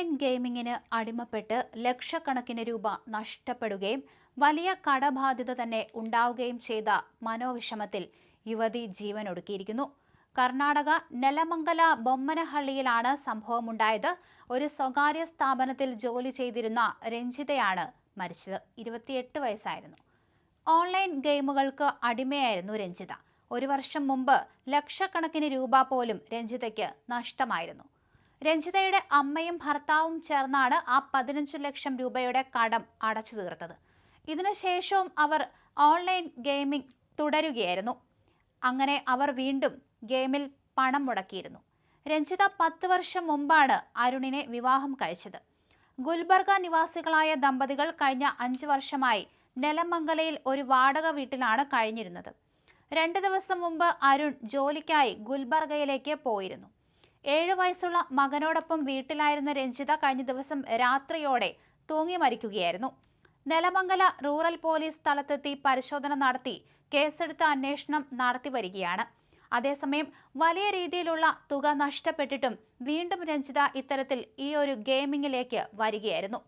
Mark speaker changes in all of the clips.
Speaker 1: Online ഗെയിമിങ്ങിന് അടിമപ്പെട്ട് ലക്ഷക്കണക്കിന് രൂപ നഷ്ടപ്പെടുകയും വലിയ കടബാധ്യത തന്നെ ഉണ്ടാവുകയും ചെയ്ത മനോവിഷമത്തിൽ യുവതി ജീവനൊടുക്കിയിരിക്കുന്നു. കർണാടക നെലമംഗല ബൊമ്മനഹള്ളിയിലാണ് സംഭവമുണ്ടായത്. ഒരു സ്വകാര്യ സ്ഥാപനത്തിൽ ജോലി ചെയ്തിരുന്ന രഞ്ജിതയാണ് മരിച്ചത്. 28 വയസ്സായിരുന്നു. ഓൺലൈൻ ഗെയിമുകൾക്ക് അടിമയായിരുന്നു രഞ്ജിത. ഒരു വർഷം മുമ്പ് ലക്ഷക്കണക്കിന് രൂപ പോലും രഞ്ജിതയ്ക്ക് നഷ്ടമായിരുന്നു. രഞ്ജിതയുടെ അമ്മയും ഭർത്താവും ചേർന്നാണ് ആ 15 ലക്ഷം രൂപയുടെ കടം അടച്ചു തീർത്തത്. ഇതിനുശേഷവും അവർ ഓൺലൈൻ ഗെയിമിംഗ് തുടരുകയായിരുന്നു. അങ്ങനെ അവർ വീണ്ടും ഗെയിമിൽ പണം മുടക്കിയിരുന്നു. രഞ്ജിത 10 വർഷം മുമ്പാണ് അരുണിനെ വിവാഹം കഴിച്ചത്. ഗുൽബർഗ നിവാസികളായ ദമ്പതികൾ കഴിഞ്ഞ 5 വർഷമായി നെലമംഗലയിൽ ഒരു വാടക വീട്ടിലാണ് കഴിഞ്ഞിരുന്നത്. 2 ദിവസം മുമ്പ് അരുൺ ജോലിക്കായി ഗുൽബർഗയിലേക്ക് പോയിരുന്നു. 7 വയസ്സുള്ള മകനോടൊപ്പം വീട്ടിലായിരുന്ന രഞ്ജിത കഴിഞ്ഞ ദിവസം രാത്രിയോടെ തൂങ്ങി മരിക്കുകയായിരുന്നു. നെലമംഗല റൂറൽ പോലീസ് സ്ഥലത്തെത്തി പരിശോധന നടത്തി കേസെടുത്ത് അന്വേഷണം നടത്തി വരികയാണ്. അതേസമയം വലിയ രീതിയിലുള്ള തുക നഷ്ടപ്പെട്ടിട്ടും വീണ്ടും രഞ്ജിത ഇത്തരത്തിൽ ഈ ഒരു ഗെയിമിങ്ങിലേക്ക് വരികയായിരുന്നു.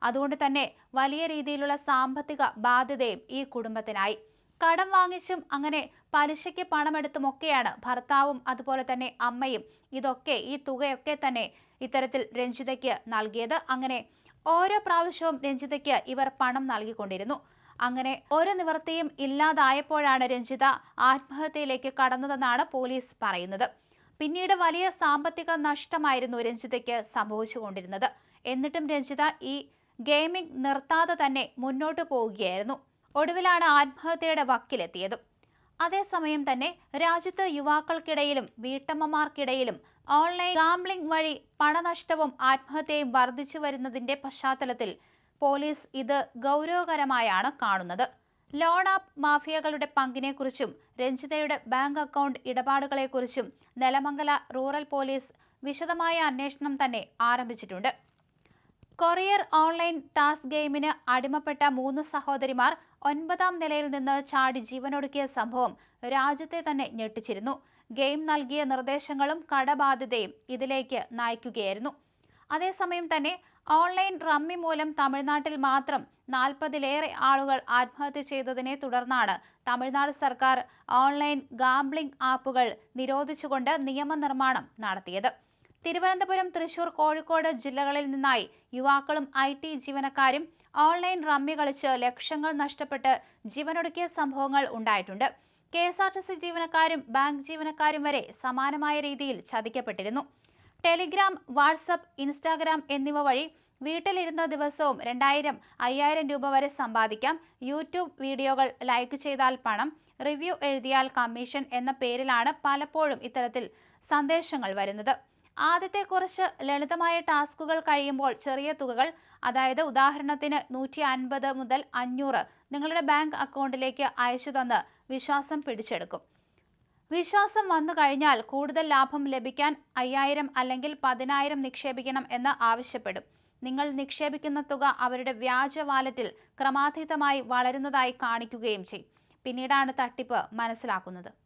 Speaker 1: അതുകൊണ്ട് തന്നെ വലിയ രീതിയിലുള്ള സാമ്പത്തിക ബാധ്യതയും ഈ കുടുംബത്തിനായി. കടം വാങ്ങിച്ചും അങ്ങനെ പലിശയ്ക്ക് പണമെടുത്തുമൊക്കെയാണ് ഭർത്താവും അതുപോലെ തന്നെ അമ്മയും ഈ തുകയൊക്കെ തന്നെ ഇത്തരത്തിൽ രഞ്ജിതയ്ക്ക് നൽകിയത്. അങ്ങനെ ഓരോ പ്രാവശ്യവും രഞ്ജിതയ്ക്ക് ഇവർ പണം നൽകിക്കൊണ്ടിരുന്നു. അങ്ങനെ ഒരു നിവൃത്തിയും ഇല്ലാതായപ്പോഴാണ് രഞ്ജിത ആത്മഹത്യയിലേക്ക് കടന്നതെന്നാണ് പോലീസ് പറയുന്നത്. പിന്നീട് വലിയ സാമ്പത്തിക നഷ്ടമായിരുന്നു രഞ്ജിതയ്ക്ക് സംഭവിച്ചുകൊണ്ടിരുന്നത്. എന്നിട്ടും രഞ്ജിത ഈ ഗെയിമിംഗ് നിർത്താതെ തന്നെ മുന്നോട്ട് പോവുകയായിരുന്നു. ഒടുവിലാണ് ആത്മഹത്യയുടെ വക്കിലെത്തിയത്. അതേസമയം തന്നെ രാജ്യത്ത് യുവാക്കൾക്കിടയിലും വീട്ടമ്മമാർക്കിടയിലും ഓൺലൈൻ ഗാംബ്ലിംഗ് വഴി പണനഷ്ടവും ആത്മഹത്യയും വർദ്ധിച്ചു വരുന്നതിന്റെ പശ്ചാത്തലത്തിൽ പോലീസ് ഇത് ഗൗരവകരമായാണ് കാണുന്നത്. ലോൺ ആപ്പ് മാഫിയകളുടെ പങ്കിനെക്കുറിച്ചും രഞ്ജിതയുടെ ബാങ്ക് അക്കൗണ്ട് ഇടപാടുകളെക്കുറിച്ചും നെലമംഗല റൂറൽ പോലീസ് വിശദമായ അന്വേഷണം തന്നെ ആരംഭിച്ചിട്ടുണ്ട്. കൊറിയർ ഓൺലൈൻ ടാസ്ക് ഗെയിമിന് അടിമപ്പെട്ട 3 സഹോദരിമാർ 9ാം നിലയിൽ നിന്ന് ചാടി ജീവനൊടുക്കിയ സംഭവം രാജ്യത്തെ തന്നെ ഞെട്ടിച്ചിരുന്നു. ഗെയിം നൽകിയ നിർദ്ദേശങ്ങളും കടബാധ്യതയും ഇതിലേക്ക് നയിക്കുകയായിരുന്നു. അതേസമയം തന്നെ ഓൺലൈൻ റമ്മി മൂലം തമിഴ്നാട്ടിൽ മാത്രം 40ലേറെ ആളുകൾ ആത്മഹത്യ ചെയ്തതിനെ തുടർന്നാണ് തമിഴ്നാട് സർക്കാർ ഓൺലൈൻ ഗാംബ്ലിംഗ് ആപ്പുകൾ നിരോധിച്ചുകൊണ്ട് നിയമനിർമ്മാണം നടത്തിയത്. തിരുവനന്തപുരം, തൃശൂർ, കോഴിക്കോട് ജില്ലകളിൽ നിന്നായി യുവാക്കളും IT ജീവനക്കാരും ഓൺലൈൻ റമ്മി കളിച്ച് ലക്ഷങ്ങൾ നഷ്ടപ്പെട്ട് ജീവനൊടുക്കിയ സംഭവങ്ങൾ ഉണ്ടായിട്ടുണ്ട്. KSRTC ജീവനക്കാരും ബാങ്ക് ജീവനക്കാരും വരെ സമാനമായ രീതിയിൽ ചതിക്കപ്പെട്ടിരുന്നു. ടെലിഗ്രാം, വാട്സപ്പ്, ഇൻസ്റ്റാഗ്രാം എന്നിവ വഴി വീട്ടിലിരുന്ന ദിവസവും 2000, 5000 രൂപ വരെ സമ്പാദിക്കാം. യൂട്യൂബ് വീഡിയോകൾ ലൈക്ക് ചെയ്താൽ പണം, റിവ്യൂ എഴുതിയാൽ കമ്മീഷൻ എന്ന പേരിലാണ് പലപ്പോഴും ഇത്തരത്തിൽ സന്ദേശങ്ങൾ വരുന്നത്. ആദ്യത്തെ കുറച്ച് ലളിതമായ ടാസ്കുകൾ കഴിയുമ്പോൾ ചെറിയ തുകകൾ, അതായത് ഉദാഹരണത്തിന് 150 മുതൽ 500 നിങ്ങളുടെ ബാങ്ക് അക്കൗണ്ടിലേക്ക് അയച്ചു തന്ന് വിശ്വാസം പിടിച്ചെടുക്കും. വിശ്വാസം വന്നു കഴിഞ്ഞാൽ കൂടുതൽ ലാഭം ലഭിക്കാൻ 5000 അല്ലെങ്കിൽ 10000 നിക്ഷേപിക്കണം എന്ന് ആവശ്യപ്പെടും. നിങ്ങൾ നിക്ഷേപിക്കുന്ന തുക അവരുടെ വ്യാജ വാലറ്റിൽ ക്രമാതീതമായി വളരുന്നതായി കാണിക്കുകയും ചെയ്യും. പിന്നീടാണ് തട്ടിപ്പ് മനസ്സിലാക്കുന്നത്.